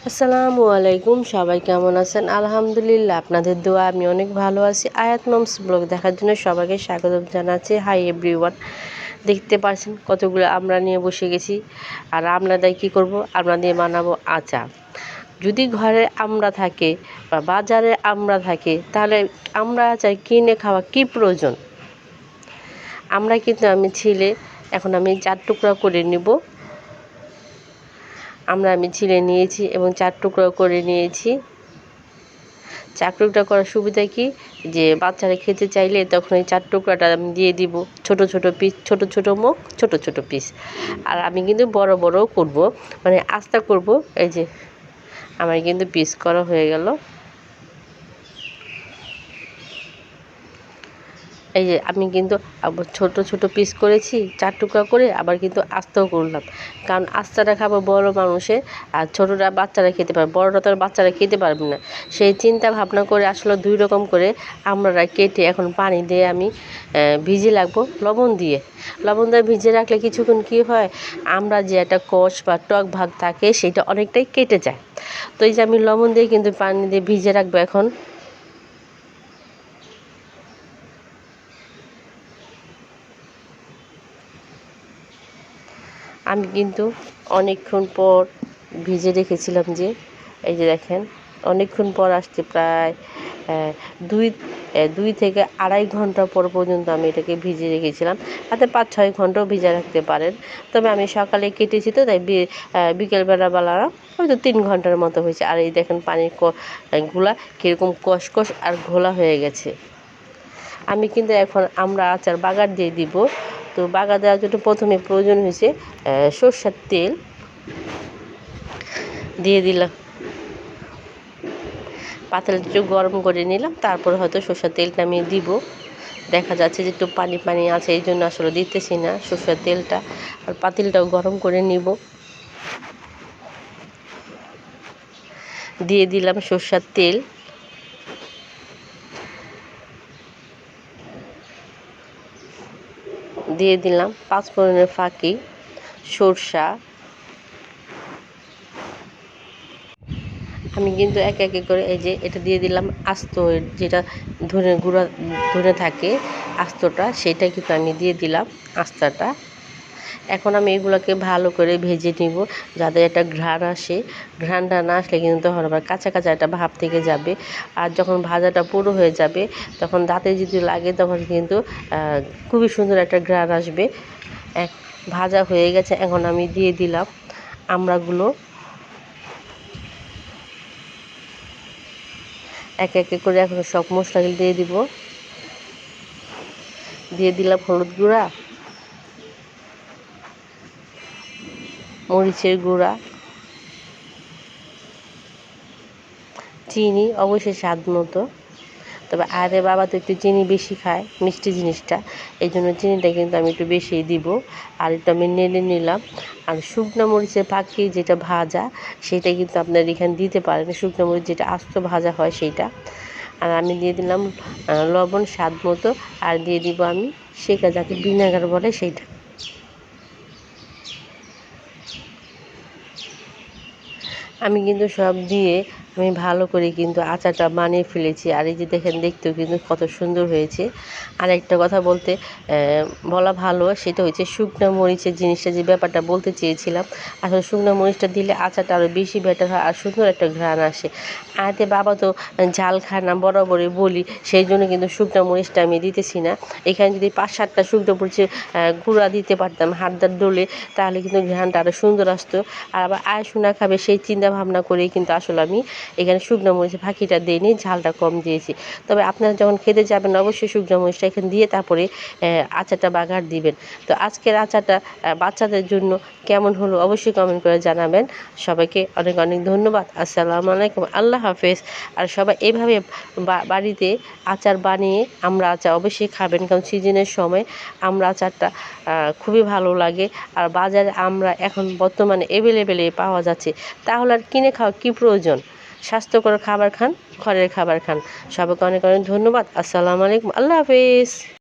আসসালামু আলাইকুম, সবাই কেমন আছেন? আলহামদুলিল্লাহ, আপনাদের দোয়া আমি অনেক ভালো আছি। আয়াত মমস ব্লগ দেখার জন্য সবাইকে স্বাগত জানাচ্ছি। হাই এভরিওয়ান, দেখতে পাচ্ছেন কতগুলো আমরা নিয়ে বসে গেছি। আর আমরা দিয়ে কী করবো? আমরা দিয়ে বানাবো আচার। যদি ঘরে আমরা থাকে বা বাজারে আমরা থাকে, তাহলে আমরা আচার কিনে খাওয়া কী প্রয়োজন? আমরা কিন্তু আমি ছিলে, এখন আমি 4 টুকরা করে নিব। আমি ছিলে নিয়েছি এবং 4 টুকরো করে নিয়েছি। 4 টুকরা করার সুবিধা কি, যে বাচ্চারা খেতে চাইলে তখন এই 4 টুকরাটা আমি দিয়ে দিব। ছোট ছোট পিস, ছোট ছোট মুখ, ছোট ছোট পিস। আর আমি কিন্তু বড় বড়ও করব, মানে আস্তা করব। এই যে আমার কিন্তু পিস করা হয়ে গেল। এই যে আমি কিন্তু ছোট ছোট পিস করেছি 4 টুকরা করে, আবার কিন্তু আস্তাও করলাম। কারণ আস্তাটা খাবো বড় মানুষে, আর ছোটরা বাচ্চারা খেতে পারবে, বড়টা তো আর বাচ্চারা খেতে পারবে না। সেই চিন্তা ভাবনা করে আসলে 2 রকম করে আমরা কেটে এখন পানি দিয়ে আমি ভিজিয়ে রাখবো লবণ দিয়ে। লবণ দিয়ে ভিজিয়ে রাখলে কিছুক্ষণ কী হয়, আমরা যে একটা কষ বা টক ভাগ থাকে সেটা অনেকটাই কেটে যায়। তো এই যে আমি লবণ দিয়ে কিন্তু পানি দিয়ে ভিজিয়ে রাখবো এখন। আমি কিন্তু অনেকক্ষণ পর ভিজে রেখেছিলাম, যে এই যে দেখেন অনেকক্ষণ পর আসছে, প্রায় দুই থেকে আড়াই ঘন্টা পর পর্যন্ত আমি এটাকে ভিজে রেখেছিলাম। তাতে 5-6 ঘন্টাও ভিজে রাখতে পারেন। তবে আমি সকালে কেটেছি তো, তাই বিকেলবেলা হয়তো 3 ঘন্টার মতো হয়েছে। আর এই দেখেন পানির গুলা কীরকম কষকষ আর ঘোলা হয়ে গেছে। আমি কিন্তু এখন আমরা আচার বাগার দিয়ে দিব। তো বাগার দেওয়ার জন্য প্রথমে প্রয়োজন হয়েছে সরষের তেল দিয়ে দিলাম। পাতিলটা একটু গরম করে নিলাম, তারপর হয়তো সরষের তেলটা আমি দিব। দেখা যাচ্ছে যে একটু পানি পানি আছে, এই জন্য আসলে দিতেছি না সরষের তেলটা। আর পাতিলটাও গরম করে নিব। দিয়ে দিলাম সরষের তেল। দিয়ে দিলাম 5 ফোড়নের ফাঁকি, সরষা। আমি কিন্তু একে একে করে এই যে এটা দিয়ে দিলাম আস্ত, যেটা ধরে থাকে আস্তটা, সেটা কিন্তু আমি দিয়ে দিলাম আস্তাটা। এখন আমি এগুলোকে ভালো করে ভেজে নিব, যাতে একটা ঘ্রাণ আসে। ঘ্রাণটা না আসলে কিন্তু তখন আবার কাঁচা কাঁচা একটা ভাব থেকে যাবে। আর যখন ভাজাটা পুরো হয়ে যাবে, তখন দাঁতে যদি লাগে তখন কিন্তু খুবই সুন্দর একটা ঘ্রাণ আসবে। ভাজা হয়ে গেছে, এখন আমি দিয়ে দিলাম আমড়াগুলো। একে একে করে এখন সব মশলাগুলো দিয়ে দিব। দিয়ে দিলাম হলুদ গুঁড়া, মরিচের গুঁড়া, চিনি অবশ্যই স্বাদ মতো। তবে আরে বাবা তো একটু চিনি বেশি খায়, মিষ্টি জিনিসটা, এই জন্য চিনিটা কিন্তু আমি একটু বেশিই দিব। আর একটু আমি নেড়ে নিলাম। আর শুকনো মরিচের ফাঁকি যেটা ভাজা, সেটা কিন্তু আপনারা এখানে দিতে পারেন, শুকনো মরিচ যেটা আস্ত ভাজা হয় সেইটা। আর আমি দিয়ে দিলাম লবণ স্বাদ মতো। আর দিয়ে দিব আমি সেটা যাকে ভিনেগার বলে সেইটা। আমি কিন্তু সব দিয়ে আমি ভালো করে কিন্তু আচারটা বানিয়ে ফেলেছি। আর এই যে দেখেন, দেখতেও কিন্তু কত সুন্দর হয়েছে। আর একটা কথা বলা ভালো, সেটা হচ্ছে শুকনো মরিচের জিনিসটা, যে ব্যাপারটা বলতে চেয়েছিলাম। আসলে শুকনো মরিচটা দিলে আচারটা আরও বেশি বেটার হয়, আর সুন্দর একটা ঘ্রাণ আসে। আয়াতে বাবা তো ঝাল খায় না, বরাবরই বলি, সেই জন্য কিন্তু শুকনো মরিচটা আমি দিতেছি না। এখানে যদি 5-7টা শুকনো মরিচের গুঁড়া দিতে পারতাম হাতটা ডলে, তাহলে কিন্তু ঘ্রাণটা আরও সুন্দর আসতো। আর আবার আয়সুনা খাবে সেই চিন্তা ভাবনা করেই কিন্তু আসলে আমি এখানে শুকনো মরিচের ফাঁকিটা দিইনি, ঝালটা কম দিয়েছি। তবে আপনারা যখন খেতে যাবেন অবশ্যই শুকনো মরিচটা এখানে দিয়ে তারপরে আচারটা বাগার দিবেন। তো আজকের আচারটা বাচ্চাদের জন্য কেমন হলো অবশ্যই কমেন্ট করে জানাবেন। সবাইকে অনেক অনেক ধন্যবাদ। আসসালামু আলাইকুম, আল্লাহ হাফেজ। আর সবাই এভাবে বাড়িতে আচার বানিয়ে আমরা আচার অবশ্যই খাবেন, কারণ সিজনের সময় আমরা আচারটা খুবই ভালো লাগে। আর বাজারে আমরা এখন বর্তমানে অ্যাভেলেবেলে পাওয়া যাচ্ছে, তাহলে আর কিনে খাওয়া কী প্রয়োজন? স্বাস্থ্যকর খাবার খান, ঘরের খাবার খান। সবাইকে অনেক অনেক ধন্যবাদ। আসসালামু আলাইকুম, আল্লাহ হাফেজ।